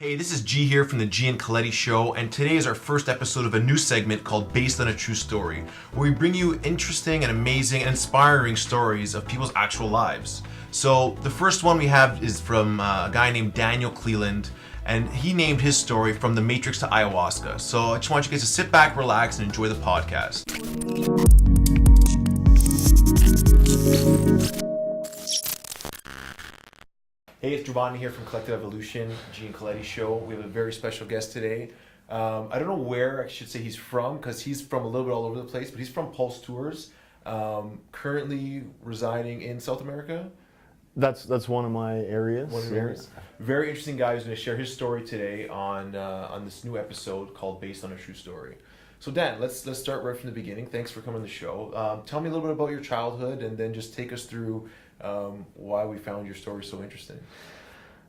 Hey, this is G here from the G and Cleland Show, and today is our first episode of a new segment called Based on a True Story, where we bring you interesting and amazing and inspiring stories of people's actual lives. So the first one we have is from a guy named Daniel Cleland, and he named his story From the Matrix to Ayahuasca. So I just want you guys to sit back, relax, and enjoy the podcast. Hey, it's Giovanni here from Collective Evolution, G and Cleland Show. We have a very special guest today. I don't know where I should say he's from, because he's from a little bit all over the place, but he's from Pulse Tours, currently residing in South America. That's one of my areas. One of your areas. Very interesting guy who's going to share his story today on this new episode called Based on a True Story. So Dan, let's start right from the beginning. Thanks for coming on the show. Tell me a little bit about your childhood, and then just take us through why we found your story so interesting.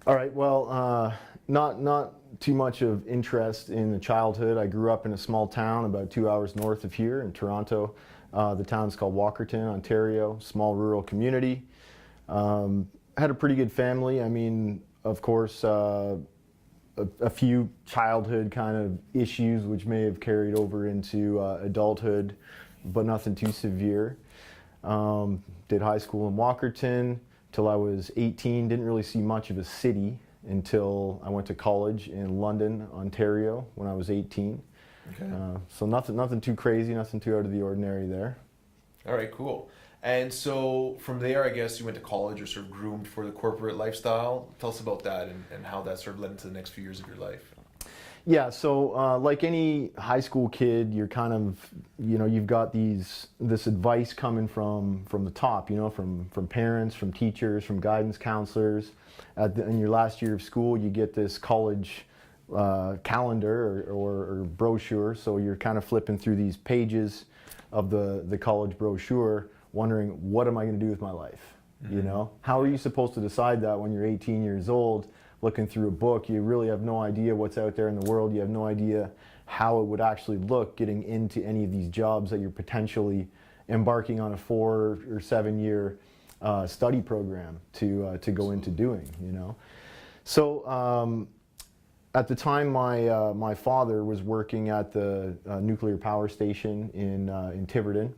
All right. Well, not too much of interest in the childhood. I grew up in a small town about 2 hours north of here in Toronto. The town's called Walkerton, Ontario. Small rural community. Had a pretty good family. I mean, of course, a few childhood kind of issues which may have carried over into adulthood, but nothing too severe. Did high school in Walkerton till I was 18. Didn't really see much of a city until I went to college in London, Ontario when I was 18. Okay. So nothing too crazy, nothing too out of the ordinary there. All right, cool. And so from there, I guess you went to college or sort of groomed for the corporate lifestyle. Tell us about that and how that sort of led into the next few years of your life. Yeah, so like any high school kid, you're kind of, you've got this advice coming from the top, from parents, from teachers, from guidance counselors. In your last year of school, you get this college calendar or brochure, so you're kind of flipping through these pages of the college brochure, wondering, what am I going to do with my life? Mm-hmm. How are you supposed to decide that when you're 18 years old? Looking through a book, you really have no idea what's out there in the world. You have no idea how it would actually look getting into any of these jobs that you're potentially embarking on a 4 or 7 year study program to go into doing. So at the time, my father was working at the nuclear power station in Tiverton,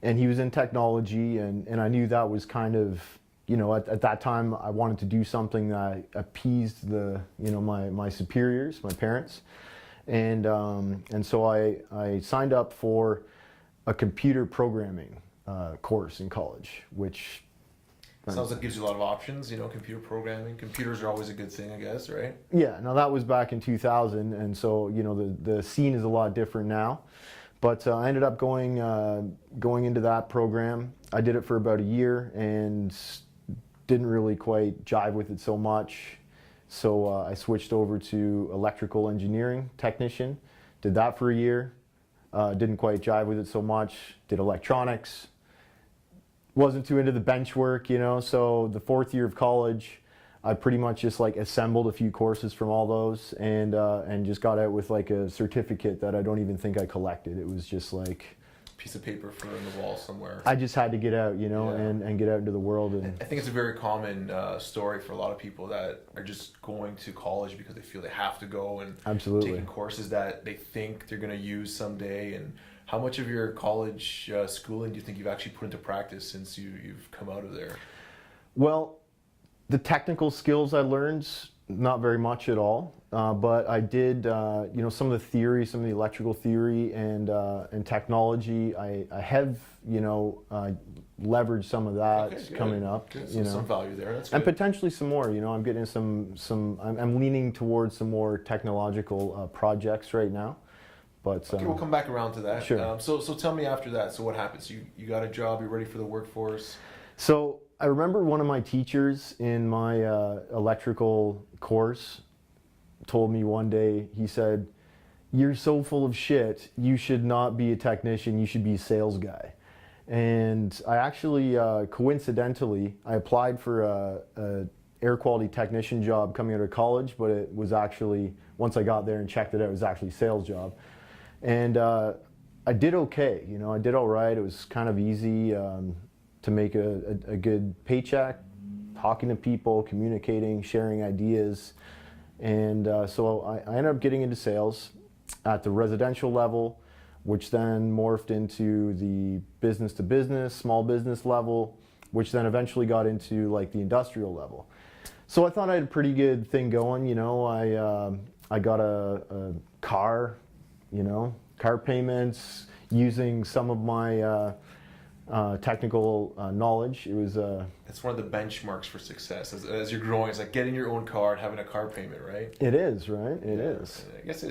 and he was in technology, and I knew that was kind of, at that time, I wanted to do something that appeased my superiors, my parents, and so I signed up for a computer programming course in college, which sounds like it gives you a lot of options. Computer programming. Computers are always a good thing, I guess, right? Yeah. Now that was back in 2000, and so the scene is a lot different now. But I ended up going into that program. I did it for about a year and didn't really quite jive with it so much. So I switched over to electrical engineering technician. Did that for a year. Didn't quite jive with it so much. Did electronics. Wasn't too into the bench work, So the fourth year of college, I pretty much just assembled a few courses from all those and just got out with a certificate that I don't even think I collected. It was just Piece of paper for on the wall somewhere. I just had to get out, Yeah. and get out into the world. And I think it's a very common story for a lot of people that are just going to college because they feel they have to go and Absolutely. taking courses that they think they're going to use someday. And how much of your college schooling do you think you've actually put into practice since you've come out of there? Well, the technical skills I learned, not very much at all. But I did, some of the theory, some of the electrical theory and technology. I have, leveraged some of that. Okay, coming up. Good. So some value there. That's good. And potentially some more. I'm getting I'm leaning towards some more technological projects right now. But okay, we'll come back around to that. Sure. So tell me after that. So what happens? You got a job. You're ready for the workforce. So I remember one of my teachers in my electrical course told me one day, he said, "You're so full of shit, you should not be a technician, you should be a sales guy." And I actually, coincidentally, I applied for a air quality technician job coming out of college, but it was actually, once I got there and checked it out, it was actually a sales job. And I did okay, I did all right. It was kind of easy to make a good paycheck, talking to people, communicating, sharing ideas. And so I ended up getting into sales at the residential level, which then morphed into the business to business, small business level, which then eventually got into like the industrial level. So I thought I had a pretty good thing going. You know, I got a car, you know, car payments using some of my technical knowledge. It was It's one of the benchmarks for success as you're growing. It's like getting your own car and having a car payment, right? It is, right? It is. I guess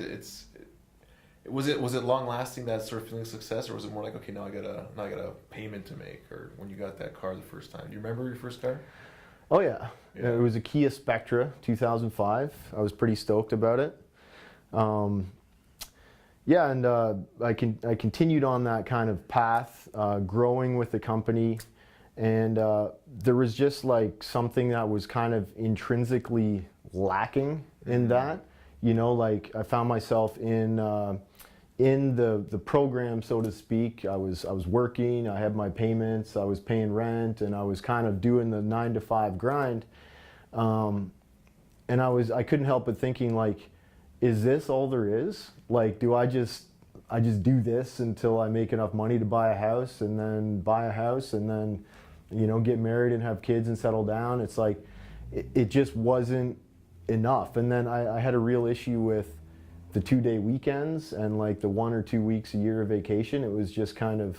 was it long lasting, that sort of feeling of success, or was it more like, okay, now I got a payment to make, or when you got that car the first time? Do you remember your first car? Oh yeah. It was a Kia Spectra 2005. I was pretty stoked about it. Yeah, and I continued on that kind of path, growing with the company, and there was just like something that was kind of intrinsically lacking in that. You know, like I found myself in the program, so to speak. I was working, I had my payments, I was paying rent, and I was kind of doing the 9 to 5 grind. And I couldn't help but thinking, like, is this all there is? Like, do I just do this until I make enough money to buy a house, and then buy a house, and then, you know, get married and have kids and settle down? It's like, it just wasn't enough. And then I had a real issue with the 2-day weekends and like the 1 or 2 weeks a year of vacation. It was just kind of...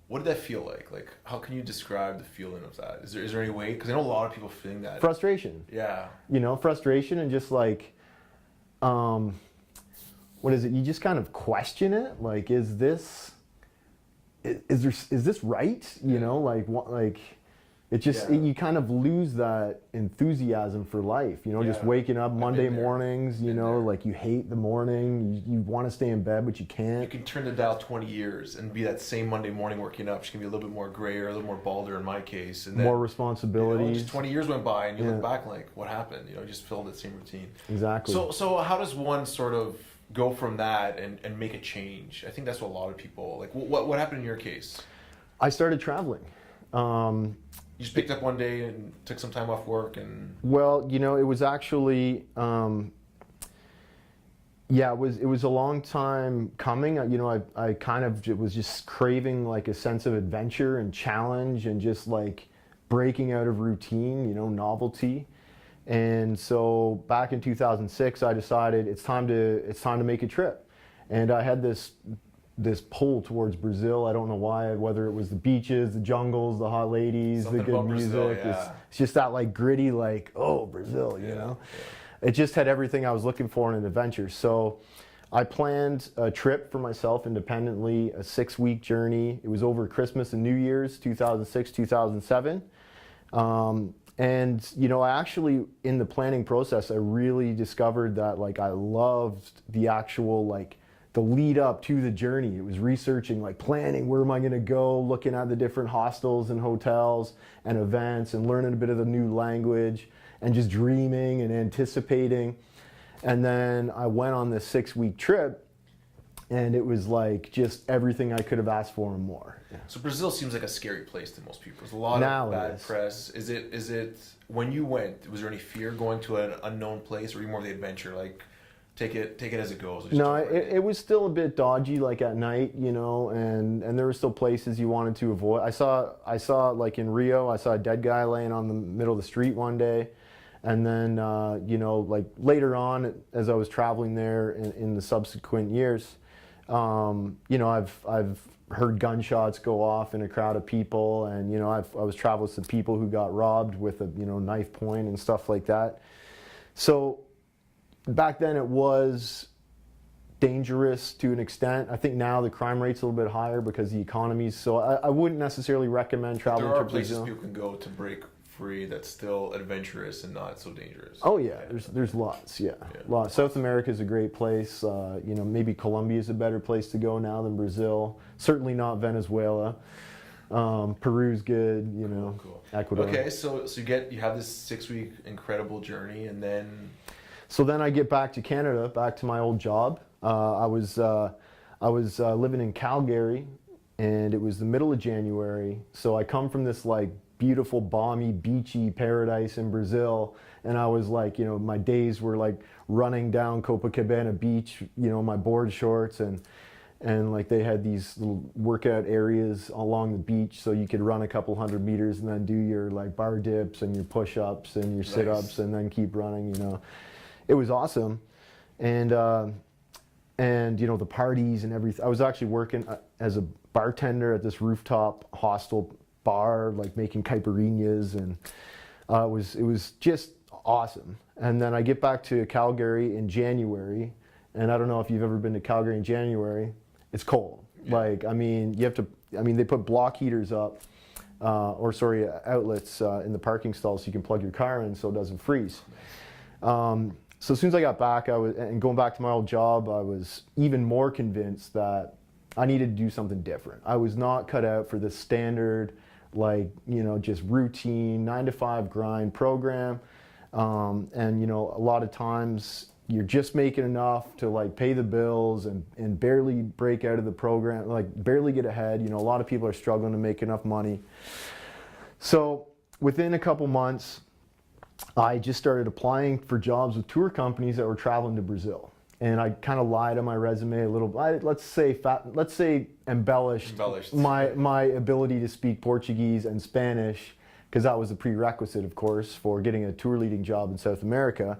What did that feel like? Like, how can you describe the feeling of that? Is there any way? Because I know a lot of people feeling that. Frustration. Yeah. You know, frustration, and just like, what is it? You just kind of question it. Like, is this right? You know, like what, like it just, you kind of lose that enthusiasm for life. You know, just waking up Monday mornings. You know, like you hate the morning. You want to stay in bed, but you can't. You can turn the dial 20 years and be that same Monday morning waking up. She can be a little bit more grayer, a little more balder in my case, and then, more responsibilities. You know, just 20 years went by, and you look back like, what happened? You know, just filled that same routine. Exactly. So how does one sort of go from that and make a change? I think that's what a lot of people like. What happened in your case? I started traveling. You just picked up one day and took some time off work and... Well, you know, it was actually, it was a long time coming. You know, I kind of was just craving like a sense of adventure and challenge and just like breaking out of routine, you know, novelty. And so back in 2006, I decided it's time to make a trip. And I had this pull towards Brazil. I don't know why, whether it was the beaches, the jungles, the hot ladies, something the good music. Brazil, it's just that like gritty, like, oh, Brazil, you know? Yeah. It just had everything I was looking for in an adventure. So I planned a trip for myself independently, a 6-week journey. It was over Christmas and New Year's, 2006, 2007. And, you know, I actually, in the planning process, I really discovered that like I loved the actual like the lead up to the journey. It was researching, like planning, where am I going to go, looking at the different hostels and hotels and events and learning a bit of the new language and just dreaming and anticipating. And then I went on this 6-week trip, and it was like just everything I could have asked for and more. Yeah. So Brazil seems like a scary place to most people. There's a lot of bad press. Is it when you went, was there any fear going to an unknown place, or were you more of the adventure, like take it as it goes? No, it was still a bit dodgy, like at night, you know, and there were still places you wanted to avoid. I saw like in Rio, I saw a dead guy laying on the middle of the street one day. And then, you know, like later on, as I was traveling there in the subsequent years, you know, I've heard gunshots go off in a crowd of people, and you know, I was traveling with some people who got robbed with a, you know, knife point and stuff like that. So back then it was dangerous to an extent. I think now the crime rate's a little bit higher because the economy's so. I wouldn't necessarily recommend traveling to Brazil. There are places people can go to break free that's still adventurous and not so dangerous. Oh yeah, there's lots. Lots. South America is a great place. You know, maybe Colombia is a better place to go now than Brazil. Certainly not Venezuela. Peru's good. You know, cool. Ecuador. Okay, so you have this 6-week incredible journey, and then. So then I get back to Canada, back to my old job. I was living in Calgary, and it was the middle of January. So I come from this like beautiful, balmy, beachy paradise in Brazil. And I was like, my days were like running down Copacabana Beach, my board shorts, and like they had these little workout areas along the beach, so you could run a couple 100 meters and then do your like bar dips and your push-ups and your sit-ups and then keep running. It was awesome. And the parties and everything. I was actually working as a bartender at this rooftop hostel bar, like making caipirinhas, and it was just awesome. And then I get back to Calgary in January, and I don't know if you've ever been to Calgary in January. It's cold. Yeah. They put block heaters up, outlets in the parking stalls so you can plug your car in so it doesn't freeze. So as soon as I got back, and going back to my old job, I was even more convinced that I needed to do something different. I was not cut out for the standard, just routine 9-to-5 grind program. A lot of times you're just making enough to like pay the bills and barely break out of the program, like barely get ahead. A lot of people are struggling to make enough money. So within a couple months, I just started applying for jobs with tour companies that were traveling to Brazil. And I kind of lied on my resume a little. Let's say embellished my ability to speak Portuguese and Spanish, because that was a prerequisite, of course, for getting a tour leading job in South America.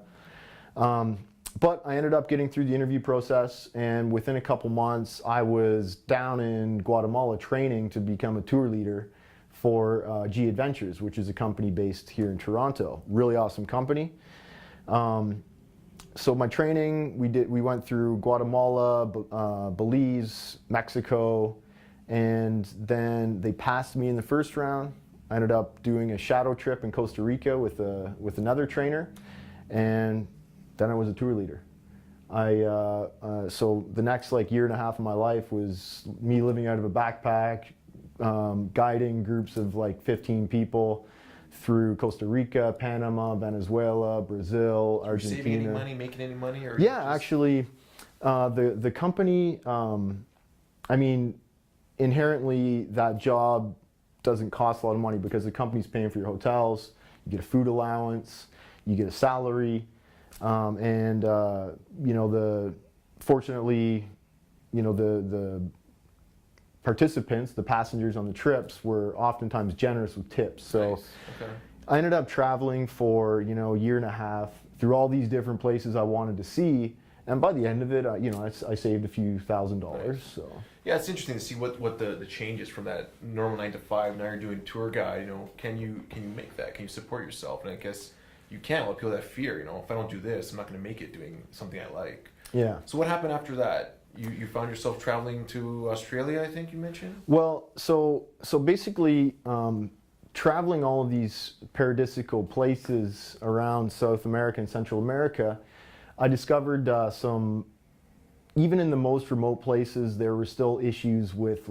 But I ended up getting through the interview process, and within a couple months, I was down in Guatemala training to become a tour leader for G Adventures, which is a company based here in Toronto. Really awesome company. So my training, we went through Guatemala, Belize, Mexico, and then they passed me in the first round. I ended up doing a shadow trip in Costa Rica with another trainer, and then I was a tour leader. So the next year and a half of my life was me living out of a backpack, guiding groups of 15 people through Costa Rica, Panama, Venezuela, Brazil, Argentina. Saving any money, making any money? Or yeah, actually, the company, inherently that job doesn't cost a lot of money because the company's paying for your hotels, you get a food allowance, you get a salary, fortunately, the participants, the passengers on the trips, were oftentimes generous with tips. So nice. Okay. I ended up traveling for a year and a half through all these different places I wanted to see, and by the end of it, I saved a few $1,000s. Right. So yeah, it's interesting to see what the change is from that normal 9 to 5. Now you're doing tour guide. Can you make that? Can you support yourself? And I guess you can. A lot of people that fear, if I don't do this, I'm not going to make it doing something I like. Yeah. So what happened after that? You found yourself traveling to Australia, I think you mentioned? Well, so basically, traveling all of these paradisical places around South America and Central America, I discovered even in the most remote places, there were still issues with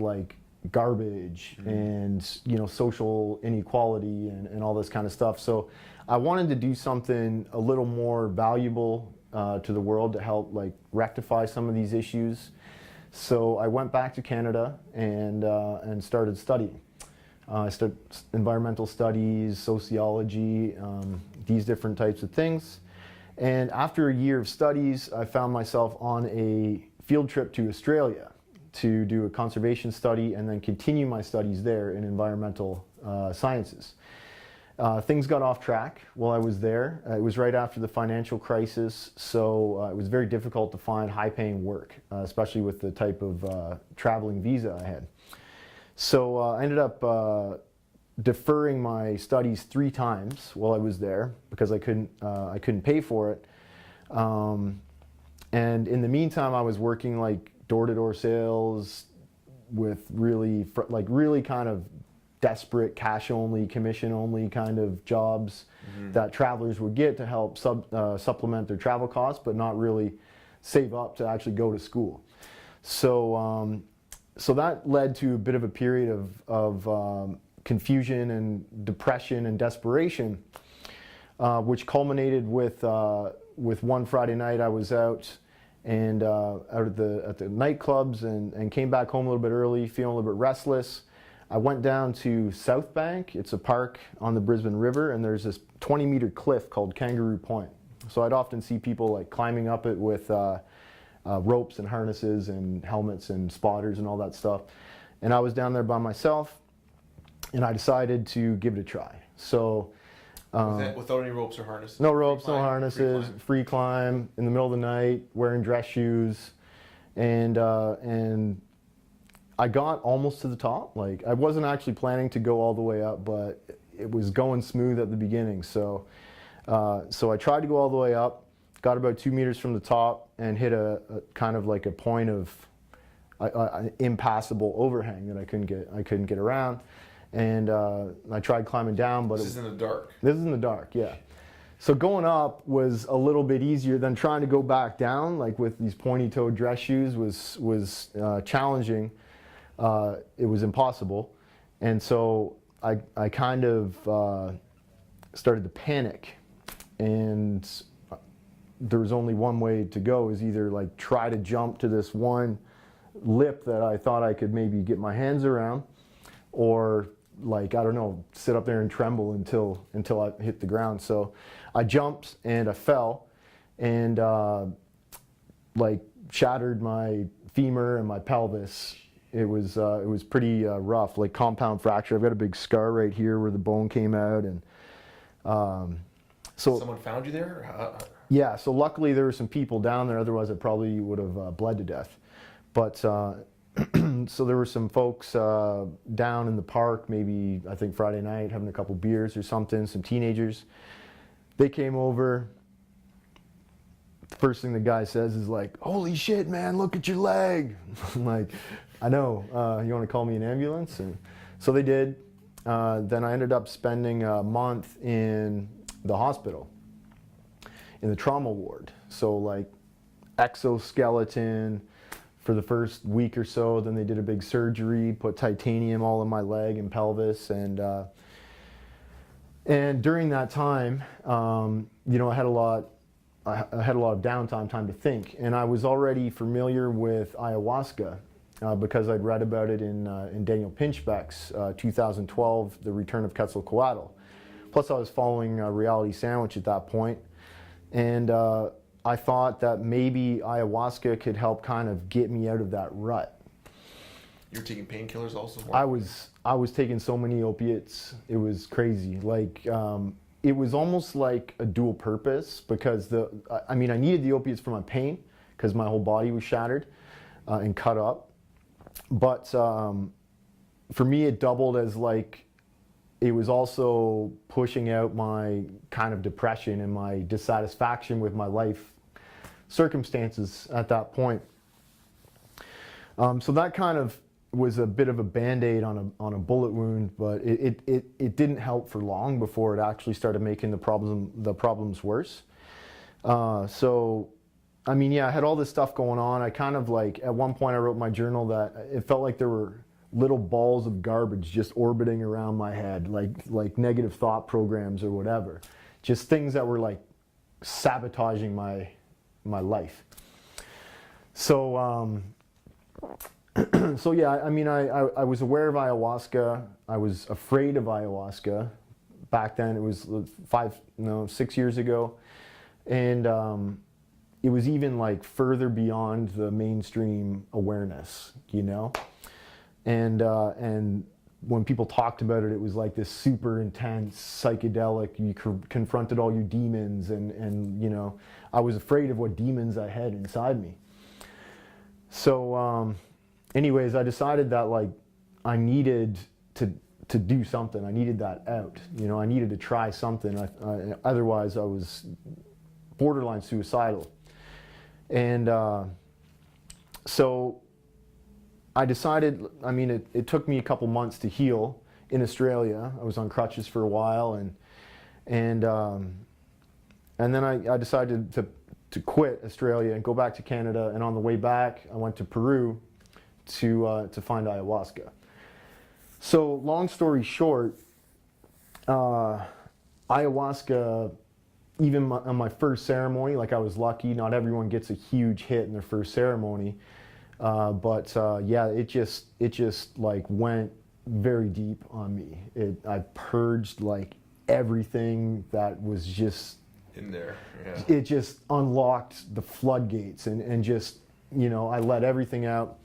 garbage and social inequality and all this kind of stuff. So I wanted to do something a little more valuable to the world to help rectify some of these issues. So I went back to Canada and started studying. I studied environmental studies, sociology, these different types of things. And after a year of studies, I found myself on a field trip to Australia to do a conservation study and then continue my studies there in environmental sciences. Things got off track while I was there. It was right after the financial crisis, so it was very difficult to find high-paying work, especially with the type of traveling visa I had. So I ended up deferring my studies 3 times while I was there because I couldn't pay for it. And in the meantime, I was working door-to-door sales with really kind of desperate cash-only, commission-only kind of jobs that travelers would get to help supplement their travel costs, but not really save up to actually go to school. So that led to a bit of a period of confusion and depression and desperation, which culminated with one Friday night I was out and out at the nightclubs and came back home a little bit early, feeling a little bit restless. I went down to South Bank. It's a park on the Brisbane River, and there's this 20-meter cliff called Kangaroo Point. So I'd often see people like climbing up it with ropes and harnesses and helmets and spotters and all that stuff. And I was down there by myself, and I decided to give it a try. So without any ropes or harnesses? No ropes, no harnesses, free climb in the middle of the night, wearing dress shoes, and I got almost to the top. Like, I wasn't actually planning to go all the way up, but it was going smooth at the beginning. So I tried to go all the way up, got about 2 meters from the top, and hit a kind of like a point of an impassable overhang that I couldn't get around. And I tried climbing down, but this is in the dark. This is in the dark, yeah. So going up was a little bit easier than trying to go back down, like with these pointy-toed dress shoes was challenging. It was impossible, and so I kind of started to panic, and there was only one way to go, is either like try to jump to this one lip that I thought I could maybe get my hands around, or like, I don't know, sit up there and tremble until I hit the ground. So I jumped and I fell, and like shattered my femur and my pelvis. It was pretty rough, like compound fracture. I've got a big scar right here where the bone came out, and so someone found you there? Yeah. So luckily there were some people down there. Otherwise, I probably would have bled to death. But so there were some folks down in the park, maybe I think Friday night, having a couple beers or something. Some teenagers. They came over. The first thing the guy says is like, "Holy shit, man! Look at your leg." I'm like, "I know. You want to call me an ambulance?" And so they did. Then I ended up spending a month in the hospital, in the trauma ward. So like exoskeleton for the first week or so. Then they did a big surgery, put titanium all in my leg and pelvis, and during that time, you know, I had a lot of downtime, time to think, and I was already familiar with ayahuasca because I'd read about it in Daniel Pinchbeck's 2012, The Return of Quetzalcoatl. Plus, I was following Reality Sandwich at that point, and I thought that maybe ayahuasca could help kind of get me out of that rut. You were taking painkillers also? I was taking so many opiates, it was crazy. Like, it was almost like a dual purpose, because I needed the opiates for my pain because my whole body was shattered and cut up. But for me, it doubled as like, it was also pushing out my kind of depression and my dissatisfaction with my life circumstances at that point. So that kind of was a bit of a band-aid on a bullet wound, but it didn't help for long before it actually started making the problems worse. So I mean, yeah, I had all this stuff going on. I kind of like, at one point I wrote in my journal that it felt like there were little balls of garbage just orbiting around my head, like negative thought programs or whatever. Just things that were like sabotaging my life. So so yeah, I mean, I was aware of ayahuasca. I was afraid of ayahuasca. Back then, it was 6 years ago. And it was even like further beyond the mainstream awareness, you know? And when people talked about it, it was like this super intense, psychedelic, you confronted all your demons, and you know, I was afraid of what demons I had inside me. So anyways, I decided that like I needed to do something. I needed that out. You know, I needed to try something. Otherwise, I was borderline suicidal. And so I decided, I mean, it took me a couple months to heal in Australia. I was on crutches for a while, and then I decided to quit Australia and go back to Canada. And on the way back, I went to Peru to find ayahuasca. So long story short, ayahuasca, even on my first ceremony, like I was lucky. Not everyone gets a huge hit in their first ceremony, but yeah, it just like went very deep on me. I purged like everything that was just in there. Yeah. It just unlocked the floodgates, and just, I let everything out.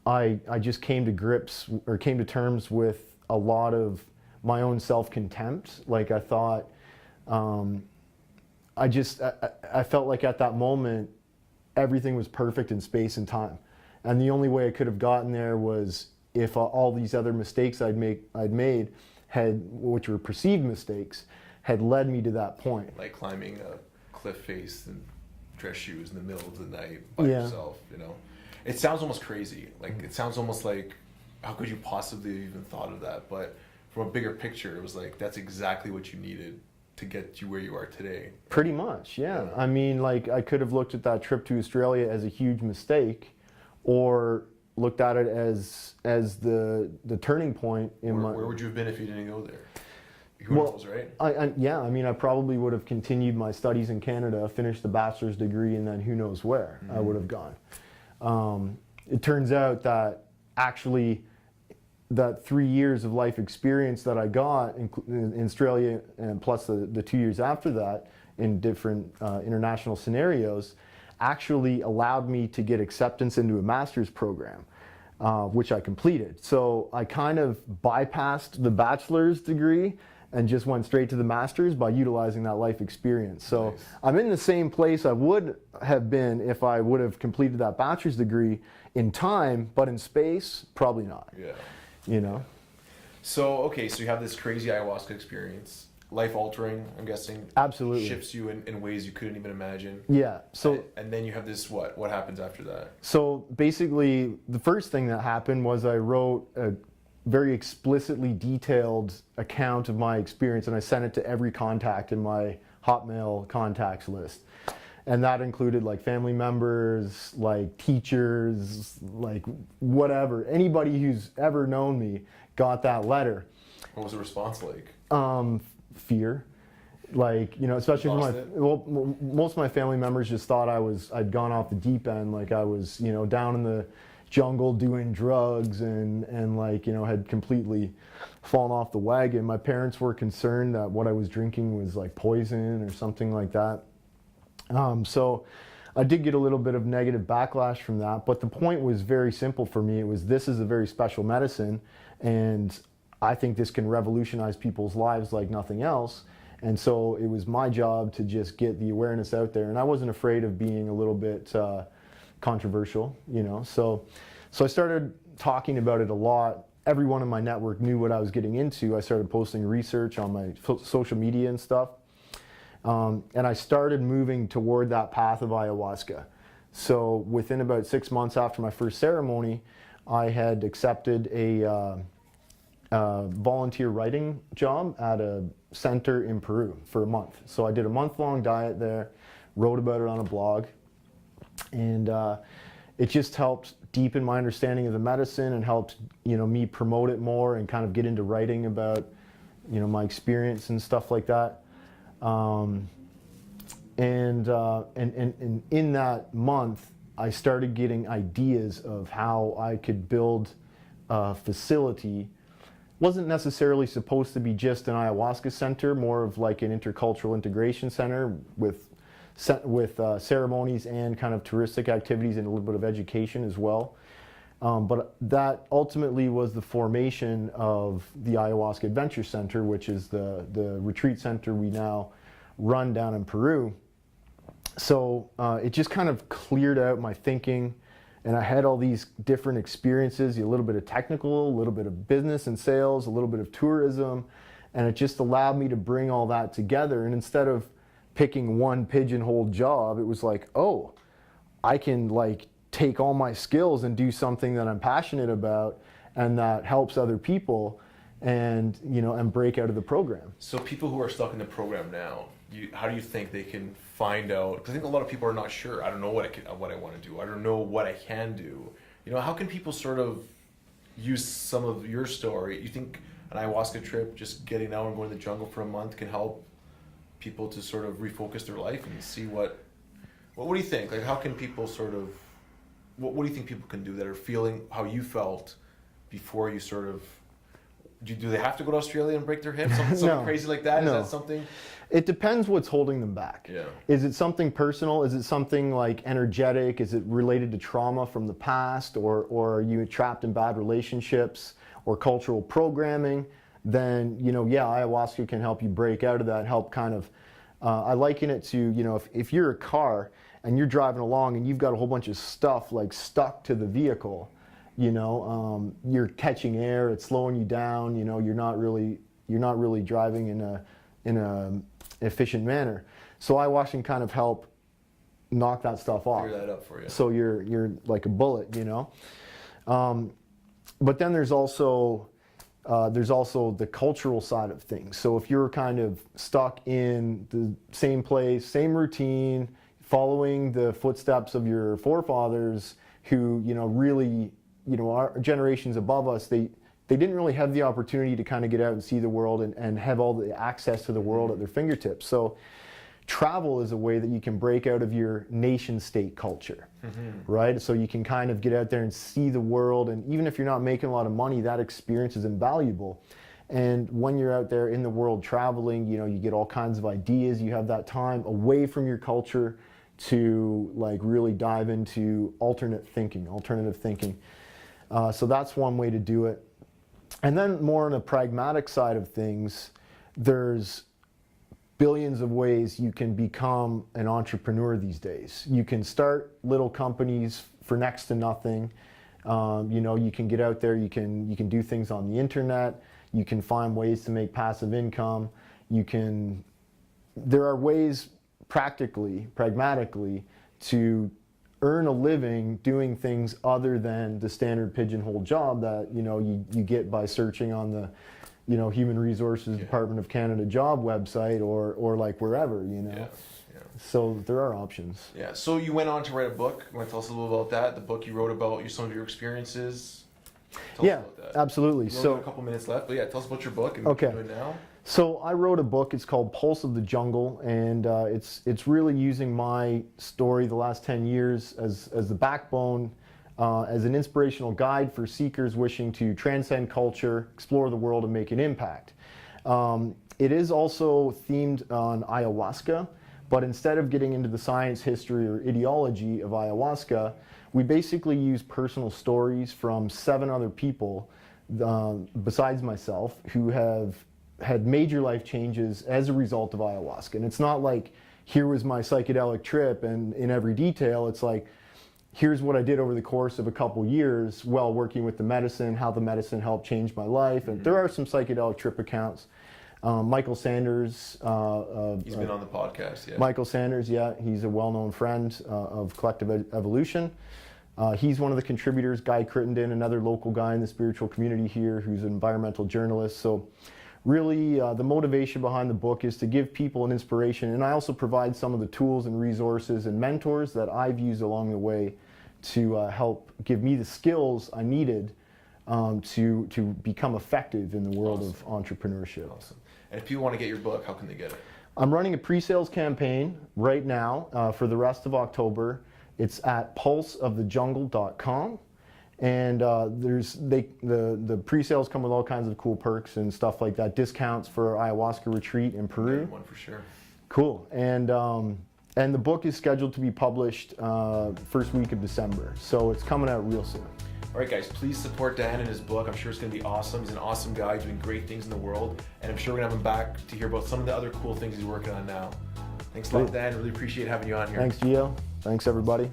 I just came to terms with a lot of my own self-contempt. Like I thought, I felt like at that moment everything was perfect in space and time, and the only way I could have gotten there was if all these other mistakes I'd made which were perceived mistakes, had led me to that point. Like climbing a cliff face and dress shoes in the middle of the night by yourself, It sounds almost crazy. Like, it sounds almost like, how could you possibly have even thought of that? But from a bigger picture, it was like, that's exactly what you needed to get you where you are today. Pretty much, yeah. I mean, like, I could have looked at that trip to Australia as a huge mistake, or looked at it as the turning point in Where would you have been if you didn't go there? Who knows, right? I probably would have continued my studies in Canada, finished the bachelor's degree, and then who knows where I would have gone. It turns out that actually that 3 years of life experience that I got in Australia, and plus the 2 years after that in different international scenarios, actually allowed me to get acceptance into a master's program, which I completed. So I kind of bypassed the bachelor's degree and just went straight to the master's by utilizing that life experience. So nice. I'm in the same place I would have been if I would have completed that bachelor's degree in time, but in space, probably not. Yeah. So you have this crazy ayahuasca experience, life altering, I'm guessing. Absolutely. Shifts you in ways you couldn't even imagine. Yeah. So and then you have this, what happens after that? So basically, the first thing that happened was I wrote a very explicitly detailed account of my experience, and I sent it to every contact in my Hotmail contacts list. And that included like family members, like teachers, like whatever. Anybody who's ever known me got that letter. What was the response like? Fear. Like, especially most of my family members just thought I'd gone off the deep end, like I was, down in the jungle doing drugs and like, had completely fallen off the wagon. My parents were concerned that what I was drinking was like poison or something like that. So I did get a little bit of negative backlash from that, but the point was very simple for me. It was, this is a very special medicine, and I think this can revolutionize people's lives like nothing else. And so it was my job to just get the awareness out there, and I wasn't afraid of being a little bit controversial, So I started talking about it a lot. Everyone in my network knew what I was getting into. I started posting research on my social media and stuff. And I started moving toward that path of ayahuasca. So within about 6 months after my first ceremony, I had accepted a volunteer writing job at a center in Peru for a month. So I did a month-long diet there, wrote about it on a blog, and it just helped deepen my understanding of the medicine and helped me promote it more and kind of get into writing about my experience and stuff like that. And in that month, I started getting ideas of how I could build a facility. Wasn't necessarily supposed to be just an ayahuasca center, more of like an intercultural integration center with ceremonies and kind of touristic activities and a little bit of education as well. But that ultimately was the formation of the Ayahuasca Adventure Center, which is the retreat center we now run down in Peru. So it just kind of cleared out my thinking, and I had all these different experiences, a little bit of technical, a little bit of business and sales, a little bit of tourism, and it just allowed me to bring all that together. And instead of picking one pigeonholed job, it was like, oh, I can like take all my skills and do something that I'm passionate about and that helps other people, and and break out of the program. So people who are stuck in the program now, how do you think they can find out? Because I think a lot of people are not sure. I don't know what I want to do. I don't know what I can do. How can people sort of use some of your story? You think an ayahuasca trip, just getting out and going to the jungle for a month, can help people to sort of refocus their life and see what do you think? Like, how can people sort of, what do you think people can do that are feeling how you felt before you sort of, do they have to go to Australia and break their hip? Something No. crazy like that? No. Is that something? It depends what's holding them back. Yeah. Is it something personal? Is it something like energetic? Is it related to trauma from the past? Or are you trapped in bad relationships or cultural programming? Then, ayahuasca can help you break out of that, help kind of, I liken it to, if you're a car and you're driving along and you've got a whole bunch of stuff like stuck to the vehicle, you're catching air, it's slowing you down, you're not really driving in a efficient manner. So ayahuasca can kind of help knock that stuff off. Clear that up for you. So you're like a bullet, but then there's also the cultural side of things. So if you're kind of stuck in the same place, same routine, following the footsteps of your forefathers who, really, our generations above us, they didn't really have the opportunity to kind of get out and see the world and have all the access to the world at their fingertips. So travel is a way that you can break out of your nation state culture, right? So you can kind of get out there and see the world, and even if you're not making a lot of money, that experience is invaluable. And when you're out there in the world traveling, you get all kinds of ideas. You have that time away from your culture to like really dive into alternative thinking. So that's one way to do it. And then more on the pragmatic side of things, there's billions of ways you can become an entrepreneur these days. You can start little companies for next to nothing. You can get out there, you can do things on the internet, you can find ways to make passive income. There are ways pragmatically to earn a living doing things other than the standard pigeonhole job that you get by searching on the Human Resources Department of Canada job website or like wherever, So there are options. Yeah. So you went on to write a book. You want to tell us a little about that? The book you wrote about some of your experiences. Tell us about that. Absolutely. We only have a couple minutes left, but tell us about your book and what you're doing now. So I wrote a book. It's called Pulse of the Jungle, and it's really using my story the last 10 years as the backbone, as an inspirational guide for seekers wishing to transcend culture, explore the world, and make an impact. It is also themed on ayahuasca, but instead of getting into the science, history, or ideology of ayahuasca, we basically use personal stories from 7 other people besides myself who have had major life changes as a result of ayahuasca. And it's not like, here was my psychedelic trip and in every detail. It's like, here's what I did over the course of a couple years while working with the medicine, how the medicine helped change my life. And there are some psychedelic trip accounts. Michael Sanders. He's been on the podcast, yeah. Michael Sanders, he's a well-known friend of Collective Evolution. He's one of the contributors. Guy Crittenden, another local guy in the spiritual community here who's an environmental journalist. So really, the motivation behind the book is to give people an inspiration, and I also provide some of the tools and resources and mentors that I've used along the way to help give me the skills I needed to become effective in the world of entrepreneurship. Awesome. And if people want to get your book, how can they get it? I'm running a pre-sales campaign right now for the rest of October. It's at pulseofthejungle.com. And the pre-sales come with all kinds of cool perks and stuff like that, discounts for ayahuasca retreat in Peru. One for sure. Cool. And the book is scheduled to be published first week of December, so it's coming out real soon. All right, guys, please support Dan and his book. I'm sure it's going to be awesome. He's an awesome guy doing great things in the world, and I'm sure we're going to have him back to hear about some of the other cool things he's working on now. Thanks a lot, Dan. Really appreciate having you on here. Thanks, Gio. Thanks, everybody.